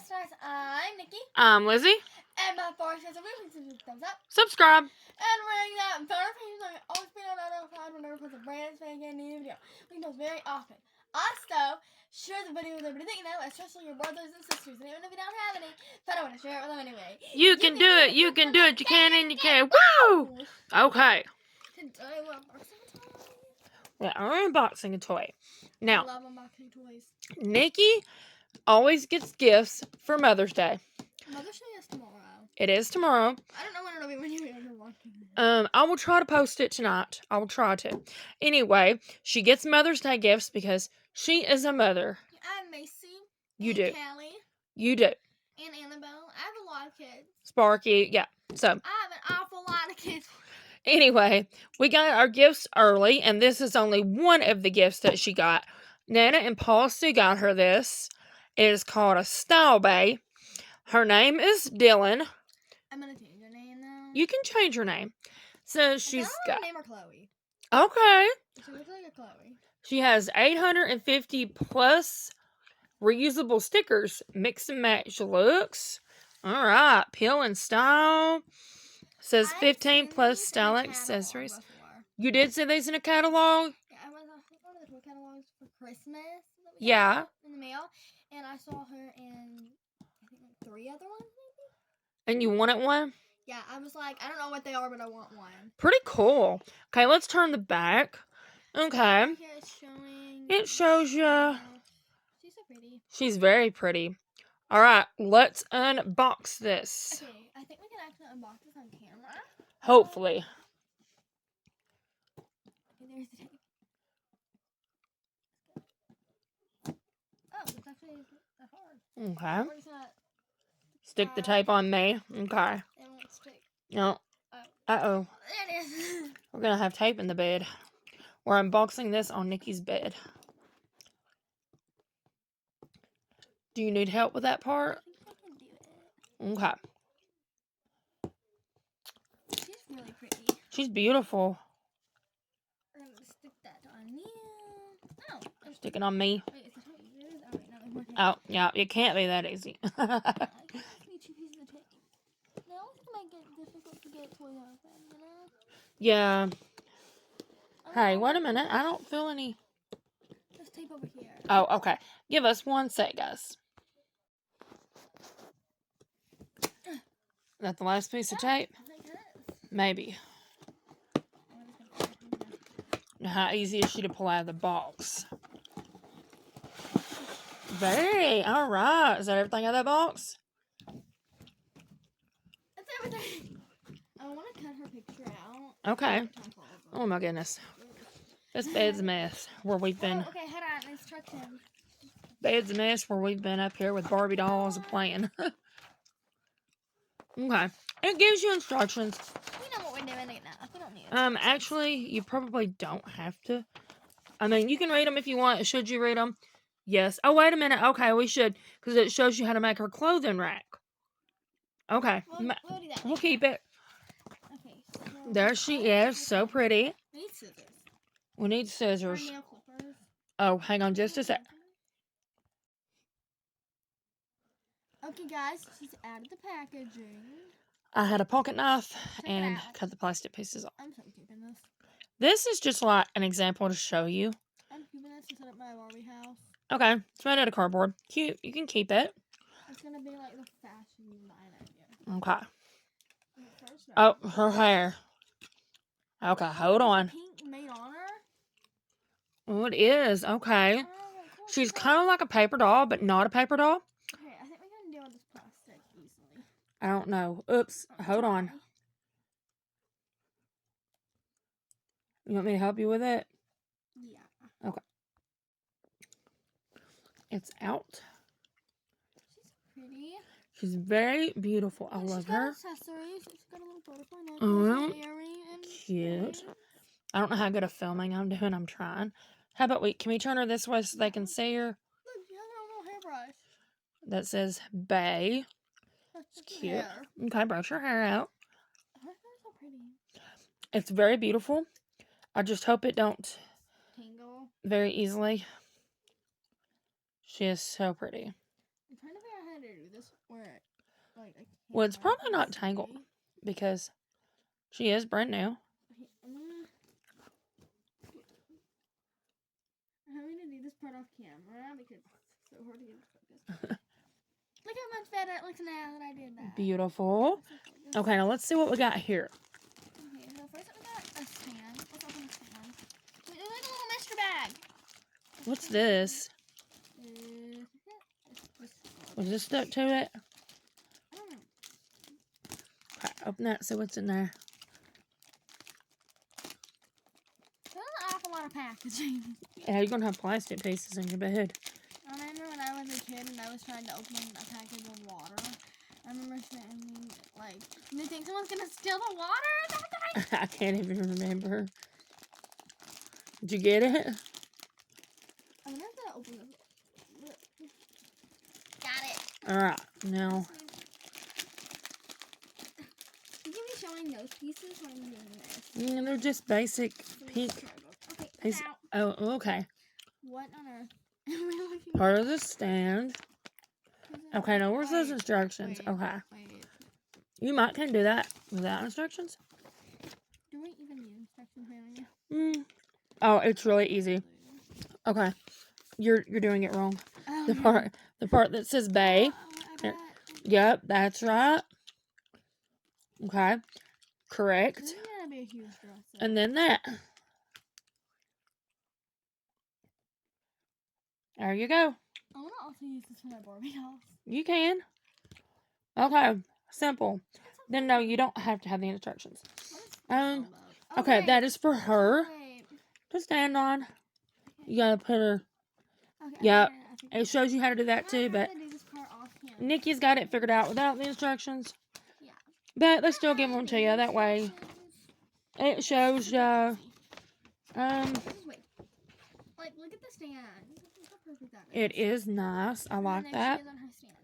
Stars. I'm Nikki. I'm Lizzie. And before I say something, please give a thumbs up. Subscribe. And ring that notification so you always be notified whenever we post a brand spanking new video. We post very often. Also, share the video with everybody that you know, especially your brothers and sisters. And even if you don't have any, but I want to share it with them anyway. You can do it. You can do it. You can and you can. Woo! Okay. Today we're unboxing a toy. Yeah, I'm unboxing a toy. Now, I love unboxing toys. Nikki always gets gifts for Mother's Day. Mother's Day is tomorrow. It is tomorrow. I don't know when it'll be when you're watching it. I will try to post it tonight. I will try to. Anyway, she gets Mother's Day gifts because she is a mother. I'm Macy. You and do. Callie. You do. And Annabelle. I have a lot of kids. Sparky. Yeah. So. I have an awful lot of kids. Anyway, we got our gifts early, and this is only one of the gifts that she got. Nana and Paul Sue got her this. It is called a Style Bae. Her name is Dylan. I'm going to change her name now. You can change her name. So she's got... name her Chloe. Okay. She looks like a Chloe. She has 850 plus reusable stickers. Mix and match looks. All right. Peel and style. Says 15 plus style accessories. Before. You did see these in a catalog? Yeah, I was one of the toy catalogs for Christmas. That we Yeah. got in the mail. And I saw her in, I think, like 3 other ones, maybe? And you wanted one? Yeah, I was like, I don't know what they are, but I want one. Pretty cool. Okay, let's turn the back. Okay. Here it's showing. It shows you. She's so pretty. She's very pretty. All right, let's unbox this. Okay, I think we can actually unbox this on camera. Hopefully. Okay, there's the tape. Oh, it's actually that hard. Okay. We're just gonna Stick the tape on me. Okay. It won't stick. No. Uh-oh. There it is. We're going to have tape in the bed. We're unboxing this on Nikki's bed. Do you need help with that part? I think I can do it. Okay. She's really pretty. She's beautiful. I'm gonna stick that on you. Oh. Stick it on me. Wait, is the tape good? Oh, wait, no, there's more tape. Oh, yeah. It can't be that easy. I need 2 pieces of tape. They always make it difficult to get toys open, you know? Yeah. Hey, wait a minute. I don't feel any... There's tape over here. Oh, okay. Give us 1 sec, guys. Is that the last piece of tape? I think it is. Maybe. How easy is she to pull out of the box? Very. All right. Is that everything out of that box? That's everything. I want to cut her picture out. Okay. Oh, my goodness. This bed's a mess where we've been. Oh, okay, hold on. Instructions. Bed's a mess where we've been up here with Barbie dolls playing. Okay. It gives you instructions. We know what we're doing right now. We don't need Actually, you probably don't have to. I mean, you can read them if you want. Should you read them? Yes. Oh, wait a minute. Okay, we should. Because it shows you how to make her clothing rack. Okay. We'll do that. We'll keep it. Okay. So There she is. So pretty. we need scissors. We need Or scissors. nail clippers. Oh, hang on just a sec. Okay, guys. She's out of the packaging. I had a pocket knife Check it and out. cut the plastic pieces off. I'm so keeping this. This is just like an example to show you. I'm keeping this to set up my Barbie house. Okay. It's made out of cardboard. Cute. You can keep it. It's going to be like the fashion design idea. Okay. First, Oh, her hair. Okay, hold on. Pink made on her? Oh, it is. Okay. Oh, cool. She's kind of like a paper doll, but not a paper doll. Okay, I think we can deal with this plastic easily. I don't know. Oops. Hold on. Sorry. You want me to help you with it? Yeah. Okay. It's out. She's pretty. She's very beautiful. I love her. She's got accessories. She's got a little butterfly necklace, Oh, an earring, and cute. I don't know how good of filming I'm doing. I'm trying. How about can we turn her this way so they can see her? Look, she has her own little hairbrush. That says Bae. It's Cute. Hair. Okay, brush her hair out. Her hair is so pretty. It's very beautiful. I just hope it don't Tangle. very easily. She is so pretty. I'm trying to figure out how to do this where, like, I Well, it's can't probably not see. tangled because she is brand new. I'm having to do this part off camera because it's so hard to get focused. Look how much better it looks now that I did that. Beautiful. Okay, now let's see what we got here. Okay, so first we got a stand. Let's open the stand. It's like a little mystery bag. What's this? Was this stuck to it? I don't know. Okay, open that, see what's in there. There's an awful lot of packaging. Yeah, you're going to have plastic pieces in your bed. I remember when I was a kid and I was trying to open a package of water. I remember saying, like, do you think someone's going to steal the water? I can't even remember. Did you get it? I'm going to open this. Got it. Alright, now. You can be showing those pieces when I'm doing this. They're just basic pink Okay, pieces. out. Oh, okay. What on earth? Part of the stand. Okay, now where's those instructions? Okay. Wait. You might can do that without instructions. Do we even need instructions, Mary? Oh, it's really easy. Okay. You're doing it wrong. Oh, The part that says Bae. Yep, that's right. Okay. Correct. This is gonna be a huge dress. And then that. There you go. I want to also use this for my Barbie dolls. You can. Okay. Simple. Then no, you don't have to have the instructions. Okay, that is for her to stand on. You gotta put her. Okay, Yep. It shows you how to do that too, but Nikki's got it figured out without the instructions. Yeah. But they still give them to you that way. It shows you. Wait. Like, look at the stand. Look how perfect that is. It is nice. I like that. She is on her stand.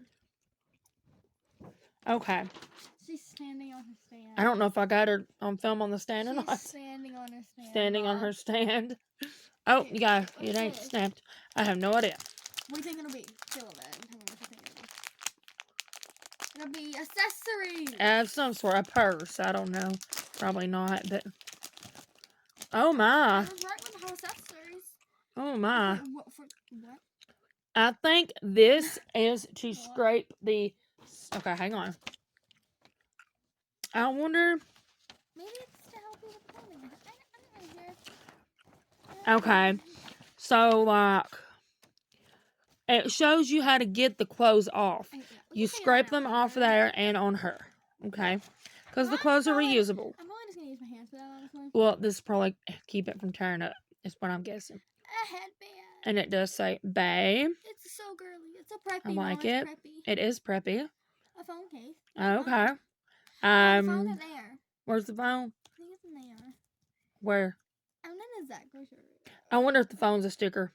Okay. She's standing on her stand. I don't know if I got her on film on the stand or She's not. standing on her stand. Standing on her stand. Oh, Okay, you got it. what It is ain't this? snapped. I have no idea. What do you think it'll be? Feel it. Tell me what you think it'll be. It'll be accessories. Some sort of purse. I don't know. Probably not, but. Oh I my. was right with her accessories. Oh my. Okay, what? I think this is to scrape the. Okay, hang on. I wonder. Maybe it's to help you with the clothing. I don't know, Okay. So, like. It shows you how to get the clothes off. You scrape them off there and on her. Okay? Because the clothes are reusable. I'm probably just going to use my hands for that, honestly. Well, this probably keep it from tearing up. Is what I'm guessing. A headband. And it does say Bae. It's so girly. It's so preppy. I like Mom. it. It's preppy. It is preppy. A phone case. Okay. The phone is there. Where's the phone? I think it's in there. Where? I'm not exactly sure. I wonder if the phone's a sticker.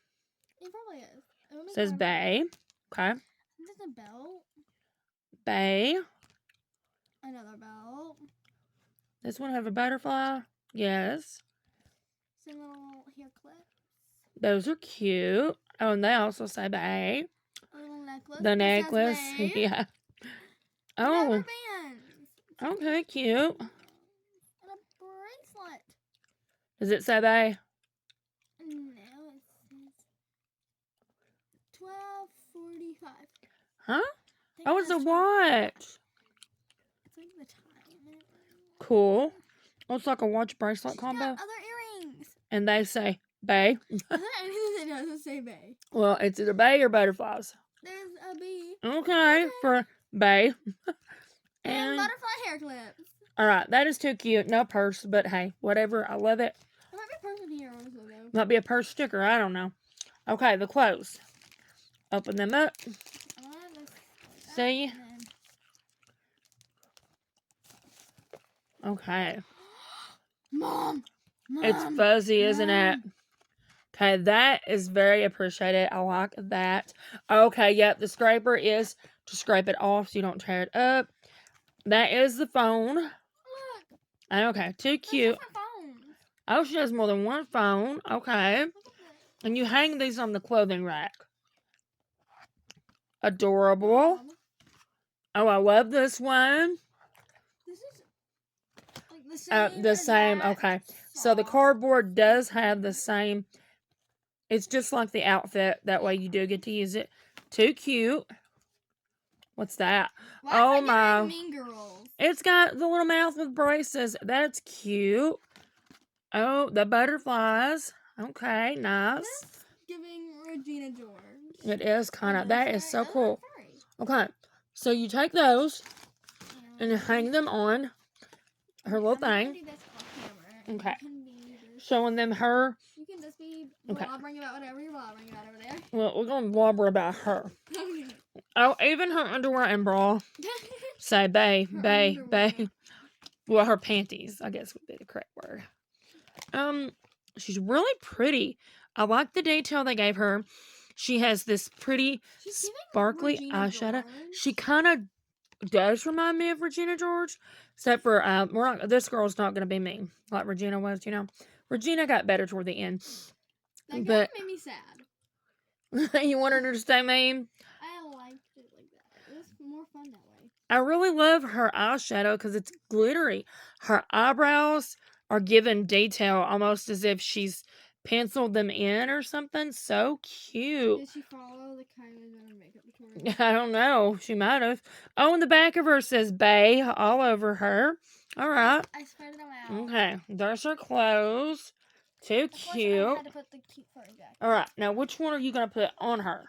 It probably is. It says Bae. Okay. There's a belt. Bae. Another belt. This one have a butterfly? Yes. Some little hair clips. Those are cute. Oh, and they also say Bae. A little necklace. The necklace. Bae. Yeah. Oh. Oh. Okay, cute. And a bracelet. Does it say Bae? No, it says 12:45. Huh? Oh, it's a watch. It's like the time. Cool. Oh, it's like a watch bracelet She's combo. got other earrings. And they say Bae. Is there anything that doesn't say Bae? Well, it's either Bae or butterflies. There's a bee. Okay, for Bae. And butterfly hair clips. Alright, that is too cute. No purse, but hey, whatever. I love it. There might be a person here, honestly, though. Might be a purse sticker. I don't know. Okay, the clothes. Open them up. See? Okay. Mom! It's fuzzy, isn't it? Okay, that is very appreciated. I like that. Okay, yep, the scraper is to scrape it off so you don't tear it up. That is the phone. Look! Okay, too cute. Oh, she has more than one phone. Okay. And you hang these on the clothing rack. Adorable. Oh, I love this one. This is like the same. The same. Okay. So the cardboard does have the same. It's just like the outfit. That way you do get to use it. Too cute. What's that? Oh my. Mean Girls. It's got the little mouth with braces. That's cute. Oh, the butterflies. Okay, nice. That's giving Regina George. It is kind of. That is so cool. Okay, so you take those and hang them on her little thing. Okay. Showing them her. You can just be blabbering about whatever you're blabbering about over there. Well, we're going to blubber about her. Oh, even her underwear and bra. Say bae, bae, bae. Well, her panties, I guess would be the correct word. She's really pretty. I like the detail they gave her. She has this pretty sparkly eyeshadow. She kind of does remind me of Regina George, except for this girl's not going to be me like Regina was. You know, Regina got better toward the end. That girl made me sad. You wanted her to stay mean? I liked it like that. It was more fun that way. I really love her eyeshadow because it's glittery. Her eyebrows are given detail almost as if she's penciled them in or something. So cute. Did she follow the Kylie makeup tutorial? I don't know. She might have. Oh, and the back of her says Bae all over her. All right. I spread them out. Okay. There's her clothes. Too cute. I had to put the cute fur jacket. All right. Now, which one are you going to put on her?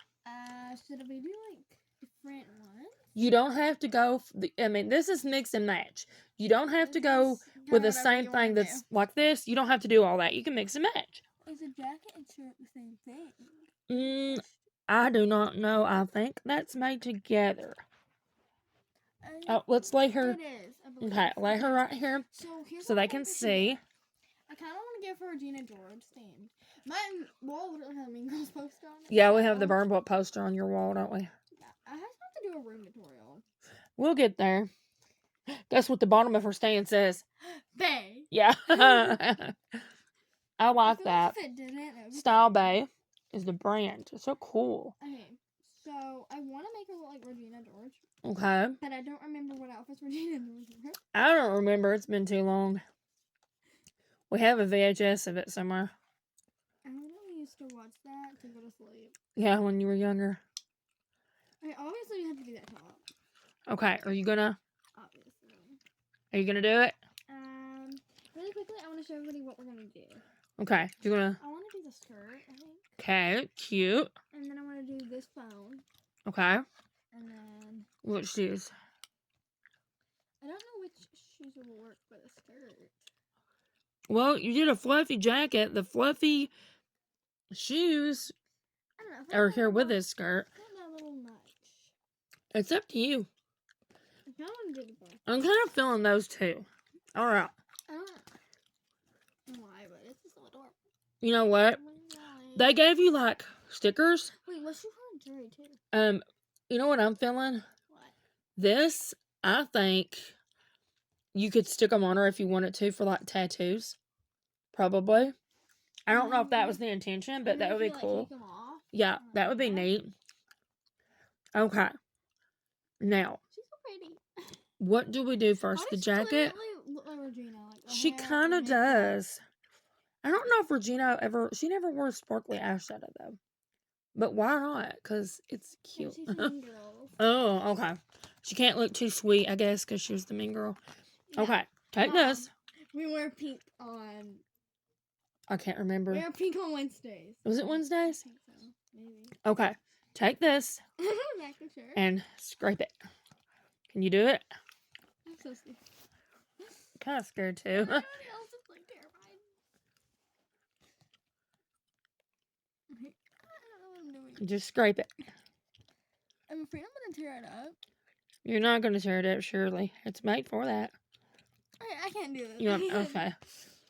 Should we do like different ones? You don't have to go. I mean, this is mix and match. You don't have to go with the same thing that's like this. You don't have to do all that. You can mix and match. Is a jacket and shirt the same thing? I do not know. I think that's made together. Oh, let's lay her. It is. Okay, lay her right here so they can see. I kind of want to give her Regina George stand. My wall doesn't have a Mean Girls poster on it. Yeah, we have the Burn Book poster on your wall, don't we? Yeah, I have to do a room tutorial. We'll get there. Guess what the bottom of her stand says? Bae. Yeah. I like that. Style Bae is the brand. It's so cool. Okay, so I want to make her look like Regina George. Okay. But I don't remember what outfits Regina George wore. I don't remember. It's been too long. We have a VHS of it somewhere. I know we used to watch that to go to sleep. Yeah, when you were younger. Okay, obviously you have to do that top. Okay, are you gonna? Obviously. Are you gonna do it? Really quickly, I want to show everybody what we're gonna do. Okay, you're gonna. I want to do the skirt, I think. Okay, cute. And then I want to do this phone. Okay. And then. What shoes? I don't know which shoes will work for the skirt. Well, you did a fluffy jacket. The fluffy shoes are here with this skirt. Not a little much. It's up to you. I kind of want to do the black. I'm kind of feeling those two. All right. I don't know why, but it's just a little. You know what? They gave you like stickers. Wait, let's do her on Jerry too. You know what I'm feeling? What? This, I think, you could stick them on her if you wanted to for like tattoos. Probably. I don't know if that was the intention, but that would be cool. Take them off? Yeah, that would be neat. Okay. Now, she's so pretty. What do we do first? The jacket? Look like Regina, like she kind of does. I don't know if Regina she never wore sparkly eyeshadow though. But why not? Because it's cute. Oh, okay. She can't look too sweet, I guess, because she was the mean girl. Yeah. Okay, take this. We wear pink on. I can't remember. We wear pink on Wednesdays. Was it Wednesdays? I think so. Maybe. Okay, take this and scrape it. Can you do it? I'm so scared. Kind of scared too. Everybody else is like terrified. I don't know what I'm doing. Just scrape it. I'm afraid I'm gonna tear it up. You're not gonna tear it up, surely. It's made for that. I can't do this. Okay.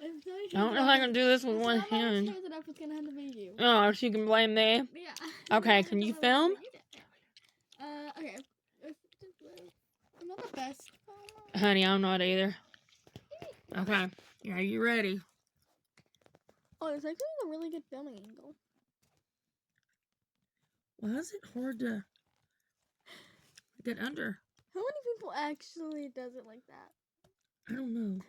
I don't know if I can do this with one hand. If it up, it's gonna have to be you. Oh, so you can blame me? Yeah. Okay, can you film? Okay. I'm not the best. Honey, I'm not either. Okay. Are you ready? Oh, it's actually a really good filming angle. Why is it hard to get under? How many people actually does it like that? I don't know.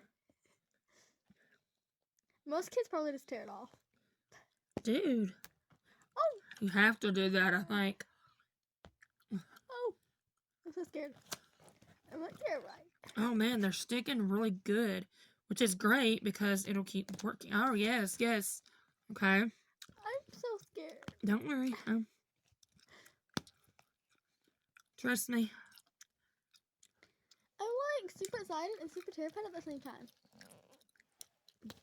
Most kids probably just tear it off. Dude. Oh! You have to do that, I think. Oh! I'm so scared. I'm like, you're right. Oh, man, they're sticking really good, which is great because it'll keep working. Oh, yes, yes. Okay. I'm so scared. Don't worry. Trust me. I'm like super excited and super terrified at the same time.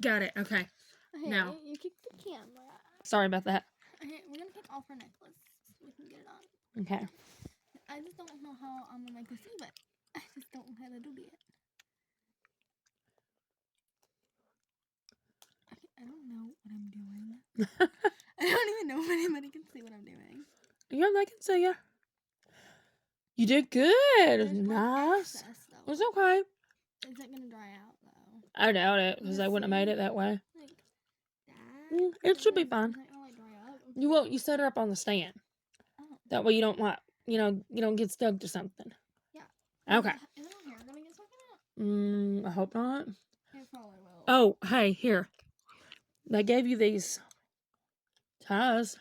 Got it. Okay. Okay, Now. you kick the camera. Sorry about that. Okay, we're gonna kick off her necklace so we can get it on. Okay. I just don't know how I'm gonna make this even. I just don't know how to do it. Okay, I don't know what I'm doing. I don't even know if anybody can see what I'm doing. Yeah, they can see you. You did good. There's Nice. excess, though. It was okay. Is it gonna dry out though? I doubt it because I wouldn't have made it that way. Like that? It should be fine. Is it gonna like dry up? You won't. You set her up on the stand. Oh. That way you don't like, you don't get stuck to something. Yeah. Okay. Is my hair gonna get stuck in it? I hope not. It probably will. Oh, hey, here. They gave you these ties.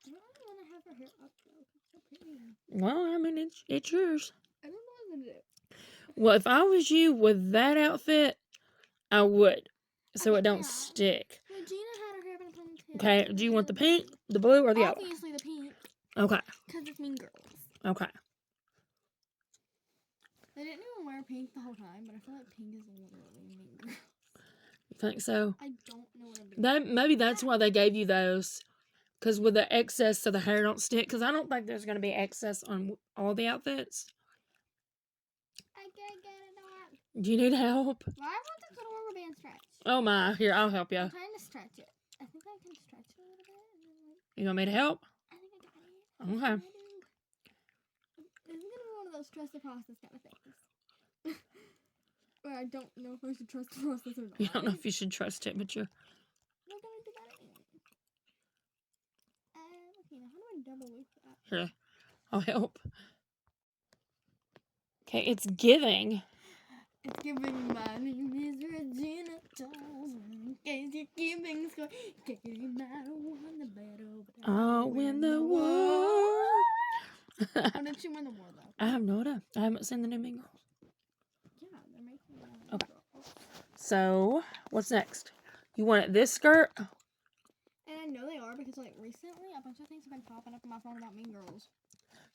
I don't really want to have her hair up though. It's so pretty. Well, I mean, it's yours. I don't know what I'm gonna do. Well, if I was you with that outfit, I would, so it don't Yeah. stick. Well, Gina had her hair in a ponytail. Okay. Do you want the pink, the blue, or the yellow? Obviously the pink, Okay. because it's Mean Girls. Okay. They didn't even wear pink the whole time, but I feel like pink is literally Mean Girls. You think so? I don't know what I'm doing. Maybe that's why they gave you those, because with the excess so the hair don't stick. Because I don't think there's going to be excess on all the outfits. I can't get it on. Do you need help? Why won't this little rubber band stretch? Oh my! Here, I'll help you. I'm trying to stretch it. I think I can stretch it a little bit. And then, like, You want me to help? I think I got it. Okay. This is gonna be one of those trust the process kind of things. Where I don't know if I should trust the process or not. You don't know if you should trust it, but you're. We're gonna do that anyway. Okay, now how do I double loop that? Here, I'll help. Okay, it's giving. It's giving my name is Regina Jones. In case you're keeping score, getting my won the battle. But I'll win the war. How did she win the war though? I have no idea. I haven't seen the new Mean Girls. Yeah, they're making one. Okay. So, what's next? You want this skirt? And I know they are because like recently a bunch of things have been popping up on my phone about Mean Girls.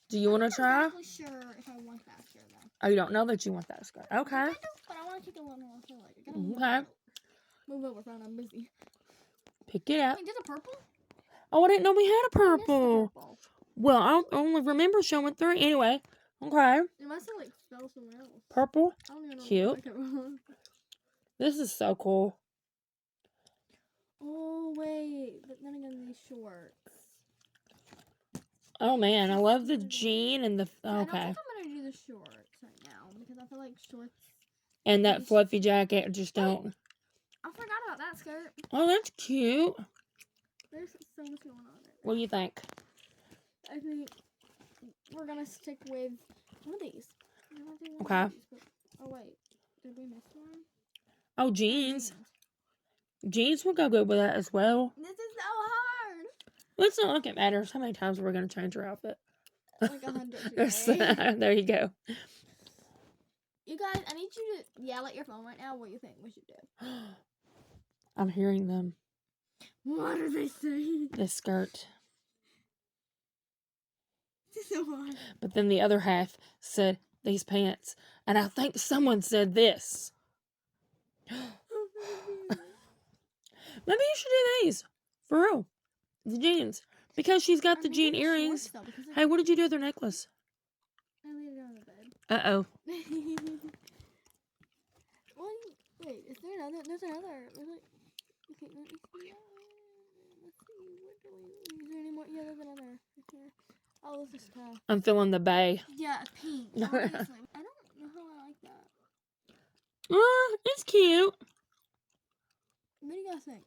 Do you want to try? I'm not exactly sure if I want that skirt though. Oh, you don't know that you want that skirt. Okay. I do, but I want to keep it a little more. So like, I gotta Okay. move over, phone. I'm busy. Pick it up. Wait, there's a purple? Oh, I didn't know we had a I missed the purple. purple. Well, I only remember showing 3. Anyway. Okay. It must have like spelled somewhere else. Purple. I don't even know. Cute. What it was. This is so cool. Oh wait, but then again, these shorts. Oh man, I love the jean and the. I don't Okay. think I'm gonna do the shorts right now because I feel like shorts. And that fluffy jacket just don't. I forgot about that skirt. Oh, that's cute. There's so much going on there. What do you think? I think we're gonna stick with one of these. I'm gonna do one Okay. of these, but, oh wait, did we miss one? Oh, jeans. Jeans will go good with that as well. This is so hard. Let's not look at matters. How many times we're going to change her outfit? Like 100 today. There you go. You guys, I need you to yell at your phone right now what you think we should do. I'm hearing them. What are they saying? This skirt. This is so hard. But then the other half said these pants. And I think someone said this. Maybe you should do these. For real. The jeans. Because she's got the jean earrings. Hey, what did you do with her necklace? I laid it on the bed. Uh-oh. Well, wait, is there another? There's another. There's like, okay, let me see. Let's see. What do we? Is there any more? Yeah, there's another. Right here. Oh, this is tough. I'm feeling the bay. Yeah, pink. Obviously. I don't know how I like that. It's cute. What do you guys think?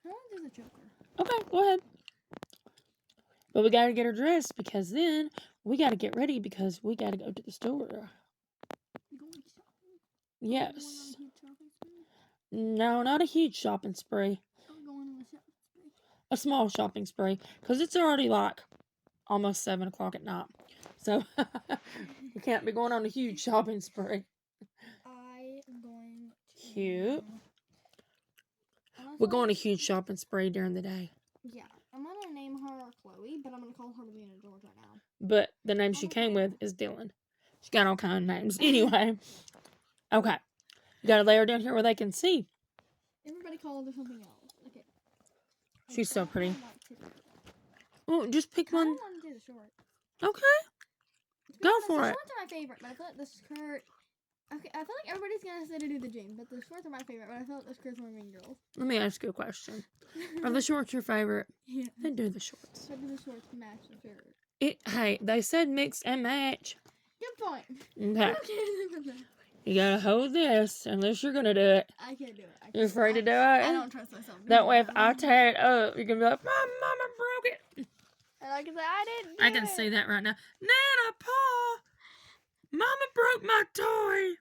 How long is the choker? Okay, go ahead. But we got to get her dressed because then we got to get ready because we got to go to the store. You going shopping? Yes. Are we going on a huge shopping spree? No, not a huge shopping spree. Are we going on a shopping spree? A small shopping spree because it's already like almost 7 o'clock at night. So we can't be going on a huge shopping spree. I am going to... Cute. We're going a huge shopping spree during the day. Yeah. I'm going to name her Chloe, but I'm going to call her Lena George right now. But the name she came with is Dylan. She got all kind of names. Anyway. Okay. You got to lay her down here where they can see. Everybody called her something else. Okay. She's so pretty. Oh, just pick one. I want to do the short. Okay. Go for it. The shorts are my favorite, but I feel like the skirt... Okay, I feel like everybody's going to say to do the jeans, but the shorts are my favorite, but I feel like the skirts are my main girls. Let me ask you a question. Are the shorts your favorite? Yeah. Then do the shorts. But do the shorts match the shirt? Hey, they said mix and match. Good point. Okay. You gotta hold this unless you're gonna do it. I can't do it. You're afraid to do it? I don't trust myself. That way if I tear it up, you're gonna be like, my mama broke it. And I can say, I didn't do I can see that right now. Nana, Pa, Mama broke my toy.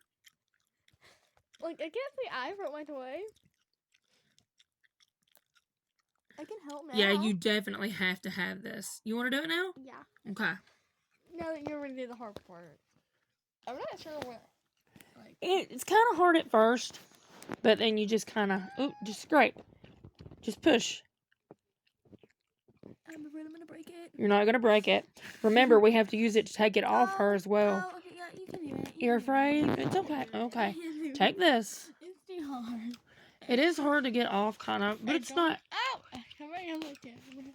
Like, I can't say I broke my toy. I can help now. Yeah, you definitely have to have this. You want to do it now? Yeah. Okay. Now that you already did the hard part. I'm not sure what. Like, It's kind of hard at first, but then you just kind of, just scrape. Just push. I'm afraid I'm going to break it. You're not going to break it. Remember, we have to use it to take it off her as well. Oh, okay, yeah, you can do it. You're afraid? It's okay. Okay. Take this. It's too hard. It is hard to get off, kind of, but it's not. Ow! Come on, look at me.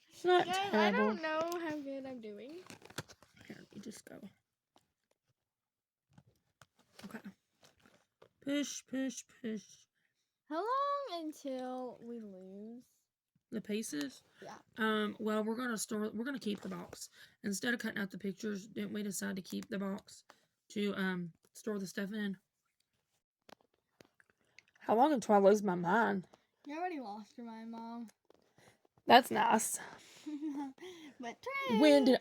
It's not Guys, terrible. I don't know how good I'm doing. Here, let me just go. Okay. Push, push, push. How long until we lose? The pieces? Yeah. Well, we're gonna keep the box. Instead of cutting out the pictures, didn't we decide to keep the box to store the stuff in? How long until I lose my mind? You already lost your mind, Mom. That's nice. But When did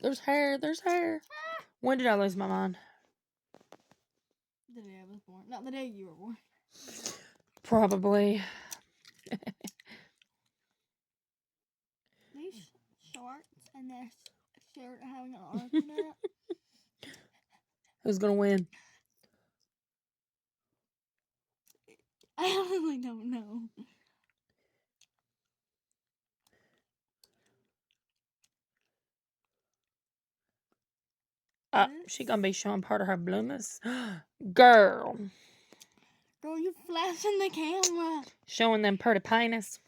there's hair. When did I lose my mind? the day I was born. Not the day you were born. Probably. These shorts and this shirt having an arc in it. Who's gonna win? I honestly don't know. She gonna be showing part of her bloomers. Girl. Girl, you flashing the camera. Showing them pretty penis.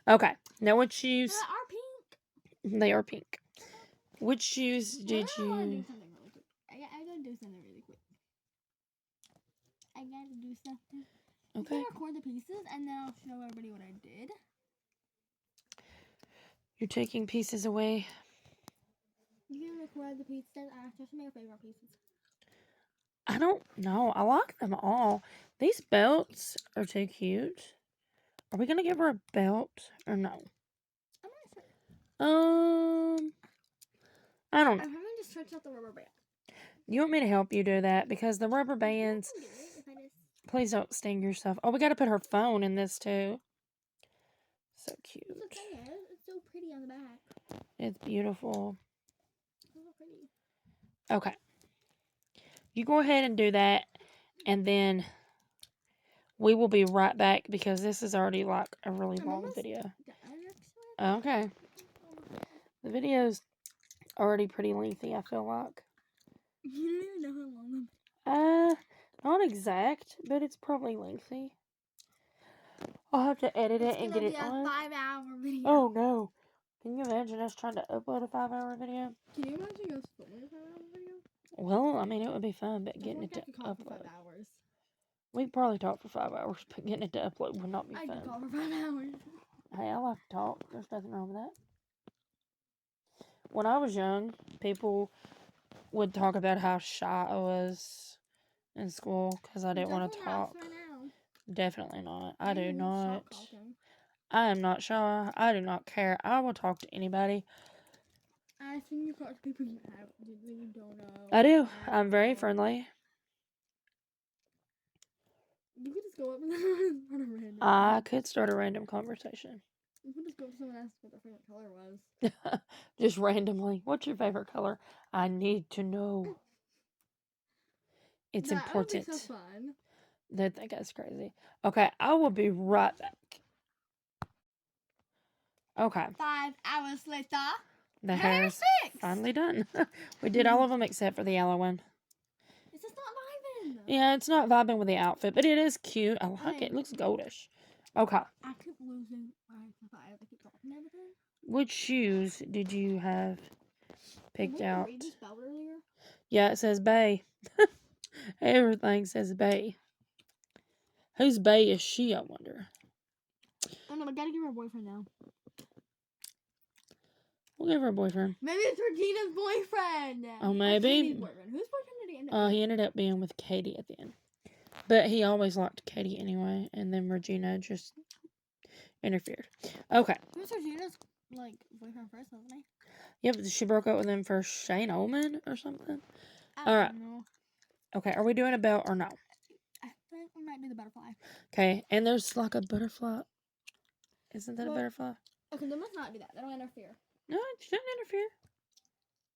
Okay. Now which shoes? They are pink. They are pink. Which shoes did I gotta do you... something really quick. I gotta do something really quick. I gotta do something. Okay. I'm gonna record the pieces and then I'll show everybody what I did. You're taking pieces away. You can record the pieces. Just my favorite pieces. I don't know. I like them all. These belts are too cute. Are we gonna give her a belt or no? I'm not sure. I don't know. I'm having to stretch out the rubber band. You want me to help you do that? Because the rubber bands... I can do it if I just... Please don't sting yourself. Oh, we gotta put her phone in this too. So cute. It's okay. It's so pretty on the back. It's beautiful. It's so pretty. Okay. You go ahead and do that, and then we will be right back because this is already like a really long video. Okay. The video's already pretty lengthy, I feel like. You don't even know how long I'm... Not exact, but it's probably lengthy. I'll have to edit it and get it on. It's gonna be a 5-hour video. Oh no. Can you imagine us trying to upload a 5-hour video? Can you imagine us filming a 5-hour video? Well, I mean, it would be fun, but getting it to upload. For 5 upload. hours. We'd probably talk for 5 hours, but getting it to upload would not be I fun. could call for 5 hours. Hey, I like to talk. There's nothing wrong with that. When I was young, people would talk about how shy I was in school because I didn't want to talk. Right now. Definitely not. I do not. Stop talking. I am not shy. I do not care. I will talk to anybody. I think you talk to people you don't know. I do. I'm very friendly. You could just go up and on a random. I could start a random conversation. You could just go up to someone and ask what their favorite color was. Just randomly. What's your favorite color? I need to know. It's important. That would be so fun. They think that's crazy. Okay, I will be right back. Okay. 5 hours later. The hair's fixed. finally done. We did all of them except for the yellow one. It's just not vibing. Yeah, it's not vibing with the outfit, but it is cute. I like it. It looks goldish. Okay. I keep losing my five. I keep dropping everything. Which shoes did you have picked out? Read the spell earlier? Yeah, it says Bae. Everything says Bae. Whose Bae is she, I wonder? Oh no, I gotta give her a boyfriend now. We'll give her a boyfriend. Maybe it's Regina's boyfriend. Oh, maybe. Katie's boyfriend. Whose boyfriend did he end up being? He ended up being with Katie at the end. But he always liked Katie anyway, and then Regina just interfered. Okay. Who's Regina's boyfriend first, wasn't he? Yep, she broke up with him for Shane Ullman or something. I All right. don't know. Okay, are we doing a belt or no? I think we might do the butterfly. Okay, and there's like a butterfly. Isn't that Well, a butterfly? Okay, then let's not do that. That'll interfere. No, it shouldn't interfere.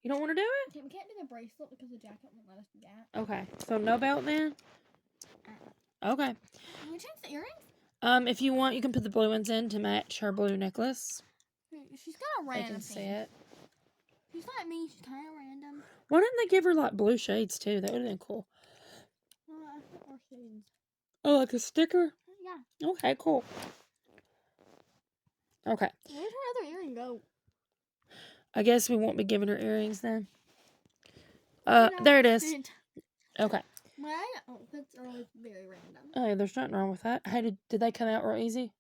You don't want to do it? Okay, we can't do the bracelet because the jacket won't let us do that. Okay, so no belt then? Okay. Can we change the earrings? If you want, you can put the blue ones in to match her blue necklace. She's got a They random can see thing. it. She's like me. She's kind of random. Why didn't they give her like blue shades too? That would have been cool. Well, I think more shades. Oh, like a sticker? Yeah. Okay, cool. Okay. Where'd her other earring go? I guess we won't be giving her earrings then. No, There it is. didn't. Okay. My outfits are always very random. Oh, yeah, there's nothing wrong with that. How did they come out real easy?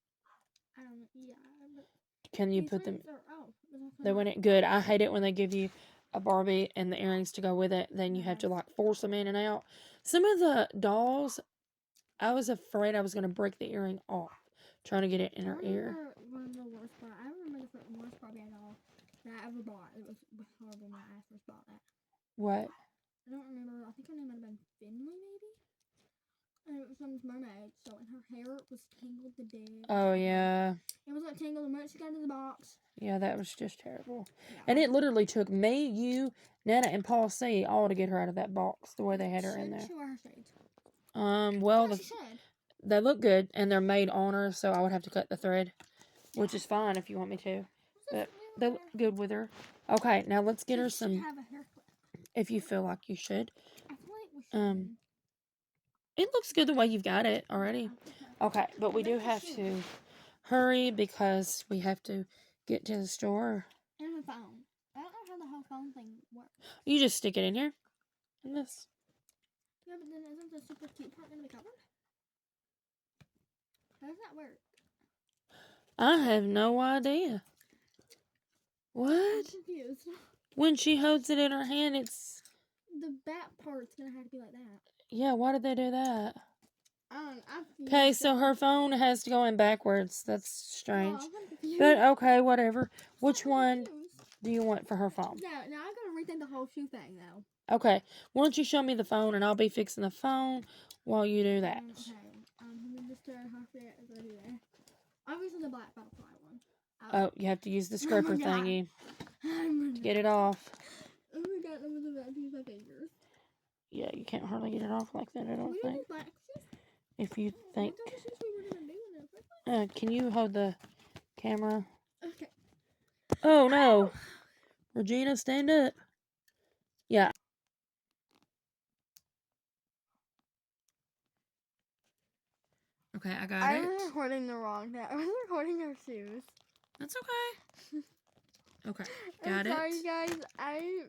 I don't know. Yeah. But Can you these put them? rings are, They went it good. I hate it when they give you a Barbie and the earrings to go with it. Then you have to like force them in and out. Some of the dolls, I was afraid I was going to break the earring off trying to get it in her ear. One of the worst part. I remember the worst Barbie doll that I ever bought. It was horrible when I first bought that. What? I don't remember. I think her name might have been Finley, maybe. And it was from this mermaid. So, and her hair was tangled to death. Oh, yeah. It was like tangled the moment she got into the box. Yeah, that was just terrible. Yeah. And it literally took me, you, Nana, and Paul C. all to get her out of that box the way they had her in there. Should she wear her shades? Well, Yeah, she should. they look good and they're made on her, so I would have to cut the thread, which is fine if you want me to. But they look good with her. Okay, now let's get her some. Have a hair clip. If you feel like you should. I feel like we should. It looks good the way you've got it already. Okay, but we do have to hurry because we have to get to the store. And her phone. I don't know how the whole phone thing works. You just stick it in here. In this. Yeah, but then isn't the super cute part going to be covered? How does that work? I have no idea. I'm What? confused. When she holds it in her hand, it's... The back part's going to have to be like that. Yeah, why did they do that? I don't know. Okay, so her phone has to go in backwards. That's strange. Oh, I'm confused. But okay, whatever. Which I'm one confused. do you want for her phone? Yeah, now I gotta rethink the whole shoe thing now. Okay, why don't you show me the phone and I'll be fixing the phone while you do that. Okay. Let me just turn halfway as I do that. Obviously the black butterfly one. Oh, you have to use the scraper God. thingy to get it off. Oh my god, I'm about to use my fingers. Yeah, you can't hardly get it off like that, I don't We think. do black shoes. If you think... What type of shoes we were gonna do in the first place? can you hold the camera? Okay. Oh, no. Regina, stand up. Yeah. Okay, I got it. I was recording the wrong day. I was recording our shoes. That's okay. Okay, got it. Sorry, guys. I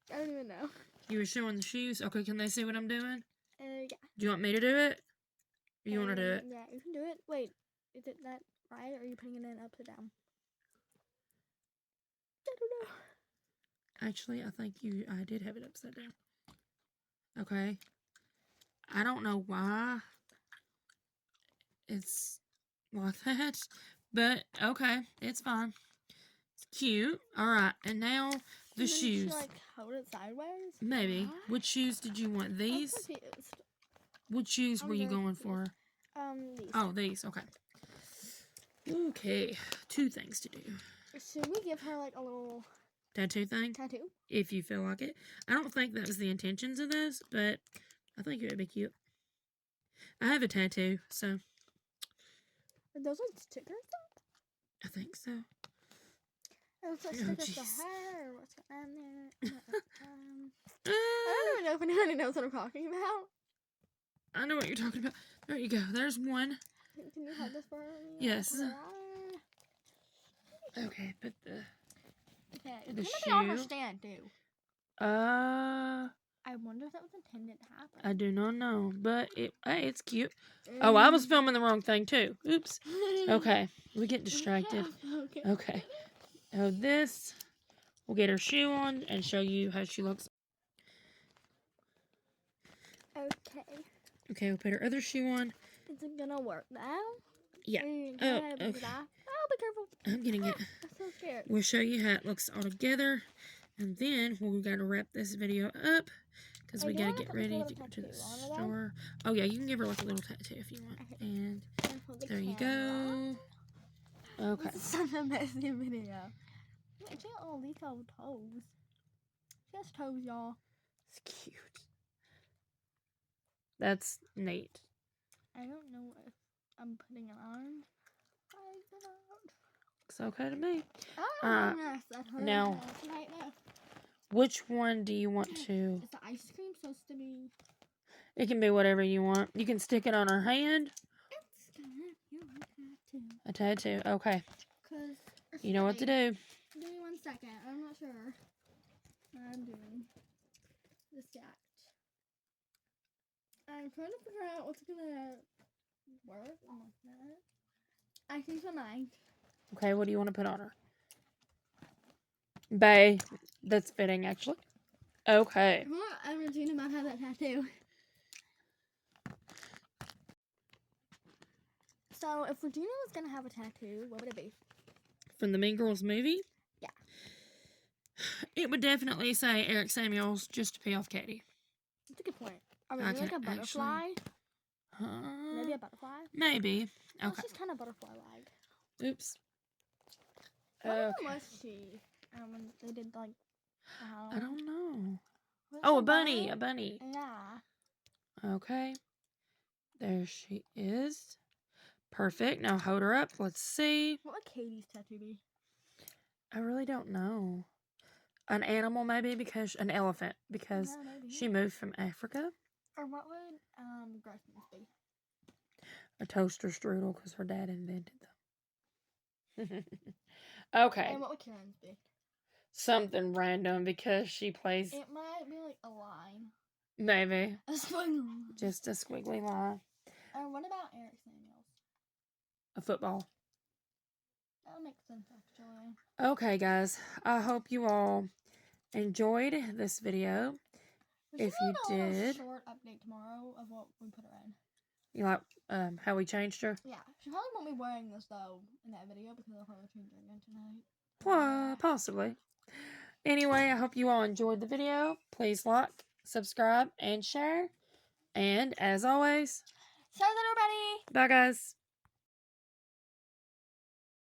don't even know. You were showing the shoes. Okay, can they see what I'm doing? Yeah. Do you want me to do it? Or you want to do it? Yeah, you can do it. Wait, is it that right, or are you putting it in upside down? I don't know. Actually, I think I did have it upside down. Okay. I don't know why it's like that, but okay, it's fine. It's cute. All right, and now the And then shoes. Should, like, hold it sideways? Maybe. What? Which shoes did you want? I'm These? confused. Which shoes were you very going confused. for? These. Oh, these. Okay. Okay. 2 things to do. Should we give her, like, a little Tattoo thing? tattoo? If you feel like it. I don't think that was the intentions of this, but I think it would be cute. I have a tattoo, so Are those like stickers? I think so. It looks like Oh, stickers to jeez. her. What's going on there? I don't even know if anybody knows what I'm talking about. I know what you're talking about. There you go. There's one. Can you hold this for me? Yes. Okay. Okay, put the The shoe. on her stand too. I wonder if that was intended to happen. I do not know, but hey, it's cute. Oh, I was filming the wrong thing too. Oops. Okay, we get distracted. Okay. Oh, this. We'll get her shoe on and show you how she looks. Okay. Okay, we'll put her other shoe on. Is it gonna work now? Yeah. Oh, okay. Oh, be careful. I'm getting it. I'm so scared. We'll show you how it looks all together. And then we got to wrap this video up because we got to get ready to go to the store. Oh, yeah, you can give her like a little tattoo if you want. Okay. And there you go. Okay. This is such a messy video. She got all these little toes. She has toes, y'all. It's cute. That's neat. I don't know if I'm putting it on. Looks okay to me. Now, which one do you want to? is the ice cream supposed to be? It can be whatever you want. You can stick it on her hand. It's gonna feel like A tattoo. Okay. Cause You know what to do. Give me 1 second. I'm not sure what I'm doing. This act. I'm trying to figure out what's gonna work and what's not. I think my mind. Okay, what do you want to put on her? Bae. That's fitting, actually. Okay. I'm Regina might have that tattoo. So, if Regina was gonna have a tattoo, what would it be? From the Mean Girls movie? Yeah. It would definitely say Eric Samuels just to pay off Katie. That's a good point. Are we like a butterfly? Maybe a butterfly? Maybe. Oh, Okay. she's kind of butterfly-like. Oops. What was she? When they did like. I don't know. Was Oh, she a bunny. A bunny. Yeah. Okay. There she is. Perfect. Now hold her up. Let's see. What would Katie's tattoo be? I really don't know. An animal, maybe, because an elephant, because Yeah, she moved from Africa. Or what would Grayson's be? A toaster strudel, because her dad invented them. Okay. And what would Karen's be? Something random, because she plays. It might be like a line. Maybe. A squiggly line. Just a squiggly line. Or what about Eric Samuels? A football. That makes sense, actually. Okay, guys. I hope you all enjoyed this video. If you did, a short update tomorrow of what we put her in. You like how we changed her? Yeah, she probably won't be wearing this though in that video because I'll probably change her again tonight. Possibly. Anyway, I hope you all enjoyed the video. Please like, subscribe, and share. And as always, so everybody. bye guys.